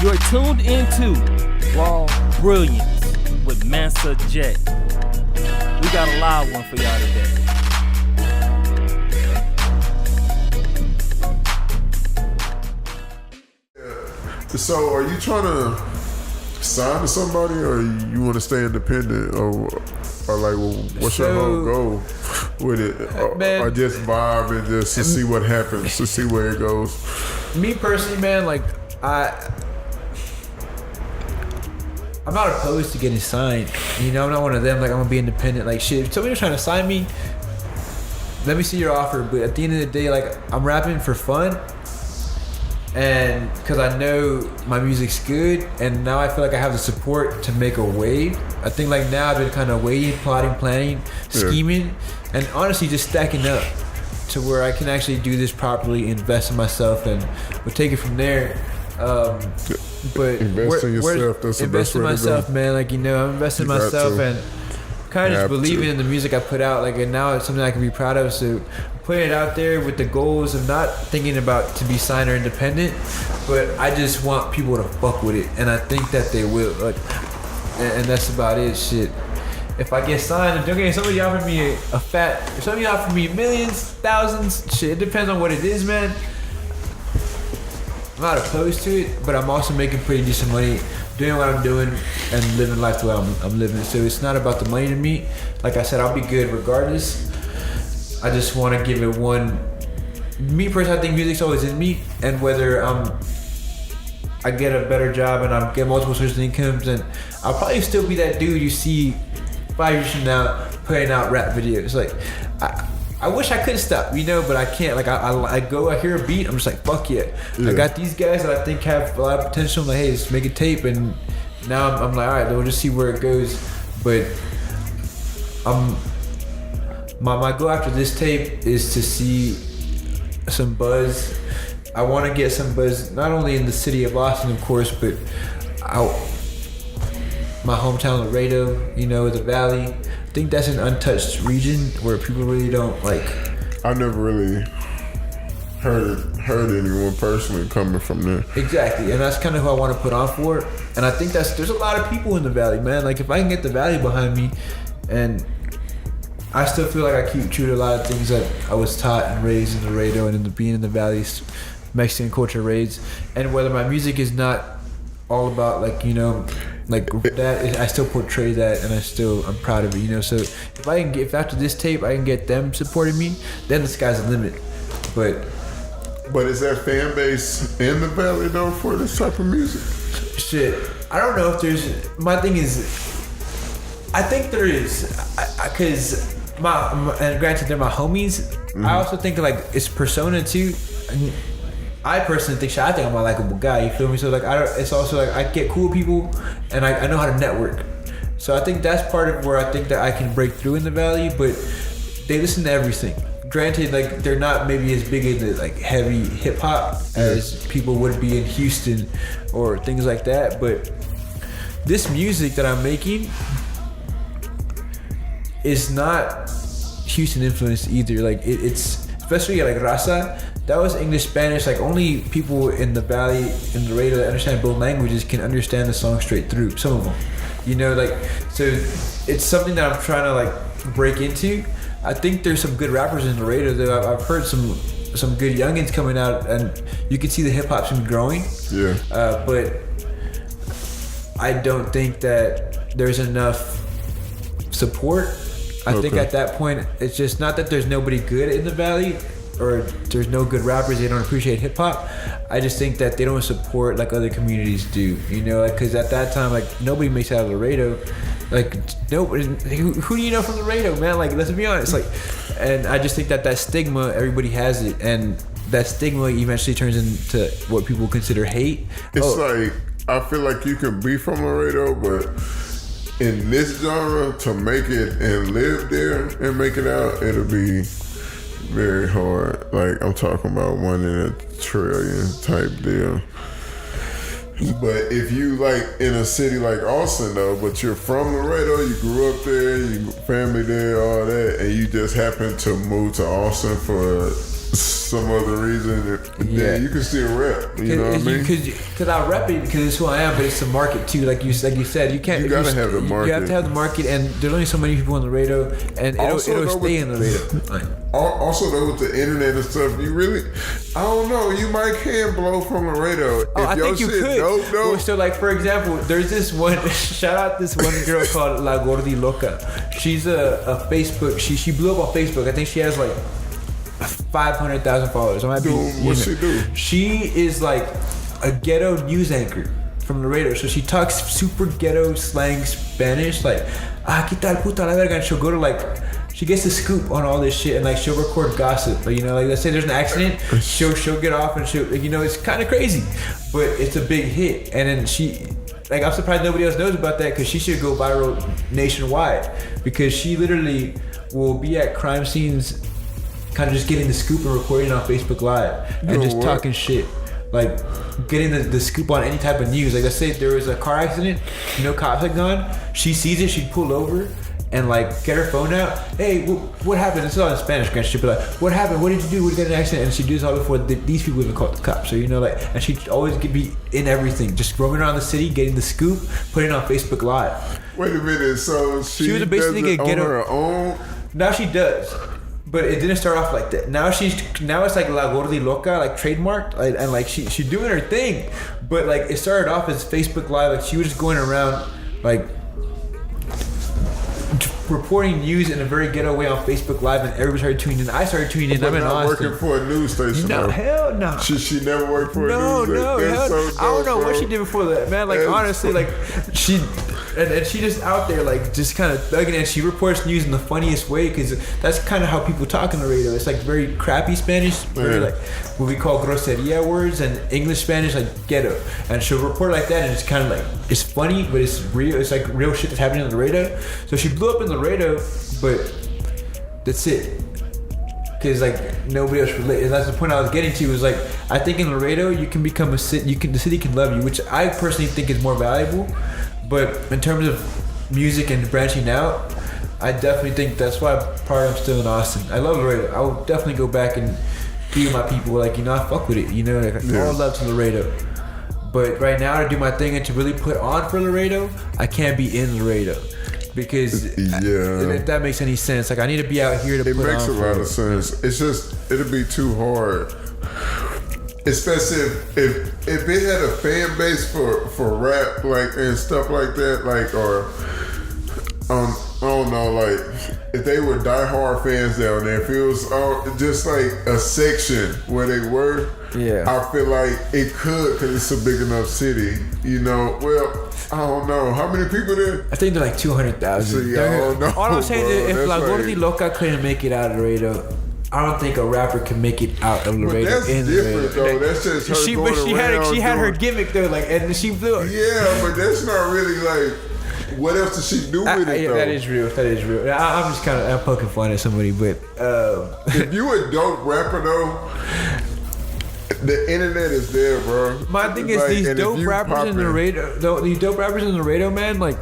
You're tuned into Raw Brilliance with Mansa Jet. We got a live one for y'all today. So, are you trying to sign to somebody, or you want to stay independent, or like, well, what's your whole goal with it, or just vibe and just to see what happens, to see where it goes? Me personally, man, like I'm not opposed to getting signed. You know, I'm not one of them. Like, I'm gonna be independent. Like, shit, if somebody's trying to sign me, let me see your offer. But at the end of the day, like, I'm rapping for fun. And because I know my music's good, and now I feel like I have the support to make a wave. I think like now I've been kind of waiting, plotting, planning, scheming, and honestly just stacking up to where I can actually do this properly, invest in myself, and we'll take it from there. But invest in yourself. That's the best way to go. Invest in myself, man. Like, you know, I'm investing in myself and kind of just believing in the music I put out. Like, and now it's something I can be proud of. So putting it out there with the goals of not thinking about to be signed or independent, but I just want people to fuck with it, and I think that they will. Like, and that's about it. Shit. If I get signed, okay, somebody offered me if somebody offered me millions, thousands, shit, it depends on what it is, man. I'm not opposed to it, but I'm also making pretty decent money doing what I'm doing and living life the way I'm living. So it's not about the money to me. Like I said, I'll be good regardless. I just want to give it one. Me personally, I think music's always in me, and whether I get a better job and I get multiple sources of incomes, and I'll probably still be that dude you see 5 years from now putting out rap videos. Like, I wish I could stop, you know, but I can't. Like, I hear a beat, I'm just like, fuck yeah. I got these guys that I think have a lot of potential. I'm like, hey, let's make a tape, and now I'm like, all right, we'll just see where it goes. But my goal after this tape is to see some buzz. I want to get some buzz, not only in the city of Austin, of course, but out my hometown, Laredo, you know, the Valley. I think that's an untouched region where people really don't like. I never really heard anyone personally coming from there. Exactly, and that's kind of who I want to put on for. And I think there's a lot of people in the Valley, man. Like, if I can get the Valley behind me, and I still feel like I keep true to a lot of things that I was taught and raised in Laredo and being in the Valley's Mexican culture raised. And whether my music is not all about, like, you know, like that, I still portray that, and I'm proud of it, you know. So if after this tape I can get them supporting me, then the sky's the limit. But is there fan base in the Valley though for this type of music? Shit, I don't know if there's. My thing is, I think there is, because and granted they're my homies. Mm-hmm. I also think like it's persona too. I personally think I'm a likable guy. You feel me? So like it's also like I get cool people, and I know how to network. So I think that's part of where I think that I can break through in the Valley. But they listen to everything. Granted, like they're not maybe as big into like heavy hip hop as people would be in Houston or things like that. But this music that I'm making is not Houston influenced either. Like it's especially like Raza. That was English, Spanish. Like, only people in the Valley, in Laredo, that understand both languages can understand the song straight through. Some of them, you know, like, so it's something that I'm trying to like break into. I think there's some good rappers in Laredo. Though I've heard some good youngins coming out, and you can see the hip hop scene growing. Yeah. But I don't think that there's enough support. I think at that point, it's just not that there's nobody good in the Valley, or there's no good rappers, they don't appreciate hip hop. I just think that they don't support like other communities do, you know, like, cause at that time, like, nobody makes it out of Laredo. Like, nobody, who do you know from Laredo, man? Like, let's be honest. Like, and I just think that stigma, everybody has it, and that stigma eventually turns into what people consider hate. It's like, I feel like you can be from Laredo, but in this genre, to make it and live there and make it out, it'll be very hard. Like, I'm talking about 1 in a trillion type deal. But if you like in a city like Austin though, but you're from Laredo, you grew up there, you family there, all that, and you just happen to move to Austin for some other reason, then you can still rap. You know what I mean? Because I rap it because it's who I am, but it's the market too. Like you said, you can't. You gotta have the market. You have to have the market, and there's only so many people on the radio, and it'll stay in the radio. Also, though, with the internet and stuff, you really, I don't know, you might can blow from the radio. Oh, I think you could. Well, so, like, for example, there's this one, shout out this one girl called La Gordi Loca. She's a Facebook, she blew up on Facebook. I think she has like 500,000 followers. What's she do? She is like a ghetto news anchor from the radio. So she talks super ghetto slang Spanish, like, ¿qué tal puta la verga? And she'll go to like, she gets the scoop on all this shit, and like she'll record gossip. Like, you know, like let's say there's an accident, she'll get off and she'll, you know, it's kind of crazy, but it's a big hit. And then she, like, I'm surprised nobody else knows about that because she should go viral nationwide, because she literally will be at crime scenes, kind of just getting the scoop and recording on Facebook Live and just talking shit. Like getting the scoop on any type of news. Like let's say there was a car accident, cops had gone. She sees it, she'd pull over and like get her phone out. Hey, what happened? This is all in Spanish. She'd be like, what happened? What did you do? What did you get in an accident? And she'd do this all before these people even called the cops. So and she'd always be in everything, just roaming around the city, getting the scoop, putting it on Facebook Live. Wait a minute. So she was basically does it on her own? Now she does. But it didn't start off like that. Now it's like La Gordi Loca, like trademarked, and like she's doing her thing. But like it started off as Facebook Live, like she was just going around like reporting news in a very ghetto way on Facebook Live, and everybody started tuning in. I started tuning in. But I'm in not Austin. working for a news station. No, hell no. She never worked for a news station. No, hell so I don't know what she did before that, man. Like honestly, like she. And she just out there like just kind of thugging, and she reports news in the funniest way, because that's kind of how people talk on the radio. It's like very crappy Spanish, very like what we call groseria words, and English Spanish like ghetto. And she'll report like that, and it's kind of like, it's funny, but it's real. It's like real shit that's happening on the radio. So she blew up in the radio, but that's it. Because like nobody else related. And that's the point I was getting to. Was like, I think in Laredo you can become the city can love you, which I personally think is more valuable. But in terms of music and branching out, I definitely think that's why I'm still in Austin. I love Laredo. I will definitely go back and be with my people. Like, I fuck with it. Like, all love to Laredo. But right now, to do my thing and to really put on for Laredo, I can't be in Laredo. Because if that makes any sense, like I need to be out here to put on. It makes a lot of sense. It's just, it'll be too hard. Especially if it had a fan base for rap, like, and stuff like that, like, or I don't know, like if they were diehard fans down there, if it was just like a section where they were, I feel like it could, because it's a big enough city, Well, I don't know how many people there. I think they're like 200,000. I don't know. All I'm saying is, if La Gordi like, Loca couldn't make it out of Laredo, I don't think a rapper can make it out of Laredo. That's different though. That's just her she had her gimmick though, like, and she blew it. Yeah, but that's not really like. What else did she do with it though? That is real. I'm just I'm poking fun at somebody, but if you a dope rapper though, the internet is there, bro. My thing is, like, these dope rappers in the radio, these dope rappers in the radio, man, like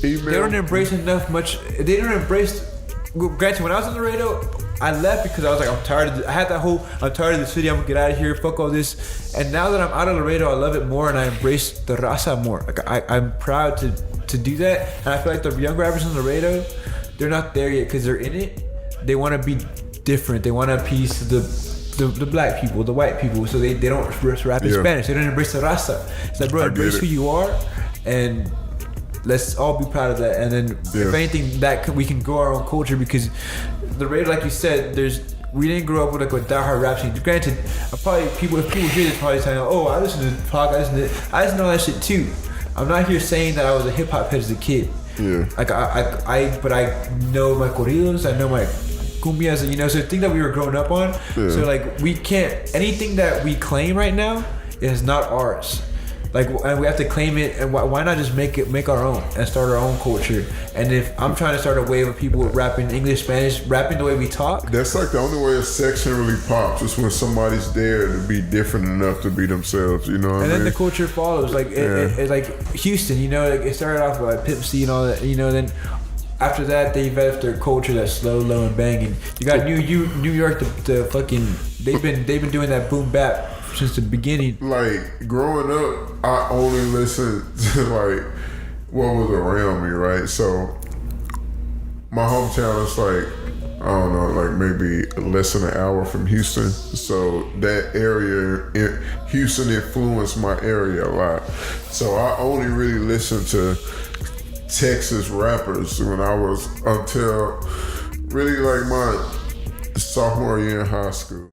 they don't embrace enough much. They don't embrace. Granted, when I was in the radio, I left because I was like, I'm tired of I'm tired of the city, I'm gonna get out of here, fuck all this. And now that I'm out of Laredo, I love it more, and I embrace the raza more. Like I'm proud to do that. And I feel like the young rappers in Laredo, they're not there yet because they're in it. They want to be different. They want to appease the black people, the white people, so they don't rap in Spanish. They don't embrace the raza. It's like, bro, embrace who you are, and let's all be proud of that. And then if anything, we can grow our own culture, because the radio, like you said, we didn't grow up with like a diehard rap scene. Granted, if people hear this, probably saying, "Oh, I listen to Pac, I listen to all that shit too." I'm not here saying that I was a hip hop head as a kid. Yeah. Like but I know my corridos, I know my cumbias, so the thing that we were growing up on. Yeah. So like we can't, anything that we claim right now is not ours. Like, and we have to claim it, and why not just make our own and start our own culture? And if I'm trying to start a wave of people rapping English, Spanish, rapping the way we talk, that's like the only way a section really pops, is when somebody's there to be different enough to be themselves, what I mean? And then the culture follows. Like it like Houston, like it started off with like Pimp C and all that, then after that they developed their culture that's slow, low, and banging. You got New York, the fucking they've been doing that boom bap since the beginning. Like growing up, I only listened to like what was around me, right? So my hometown is like, I don't know, like maybe less than an hour from Houston. So that area, Houston influenced my area a lot. So I only really listened to Texas rappers when I was until really like my sophomore year in high school.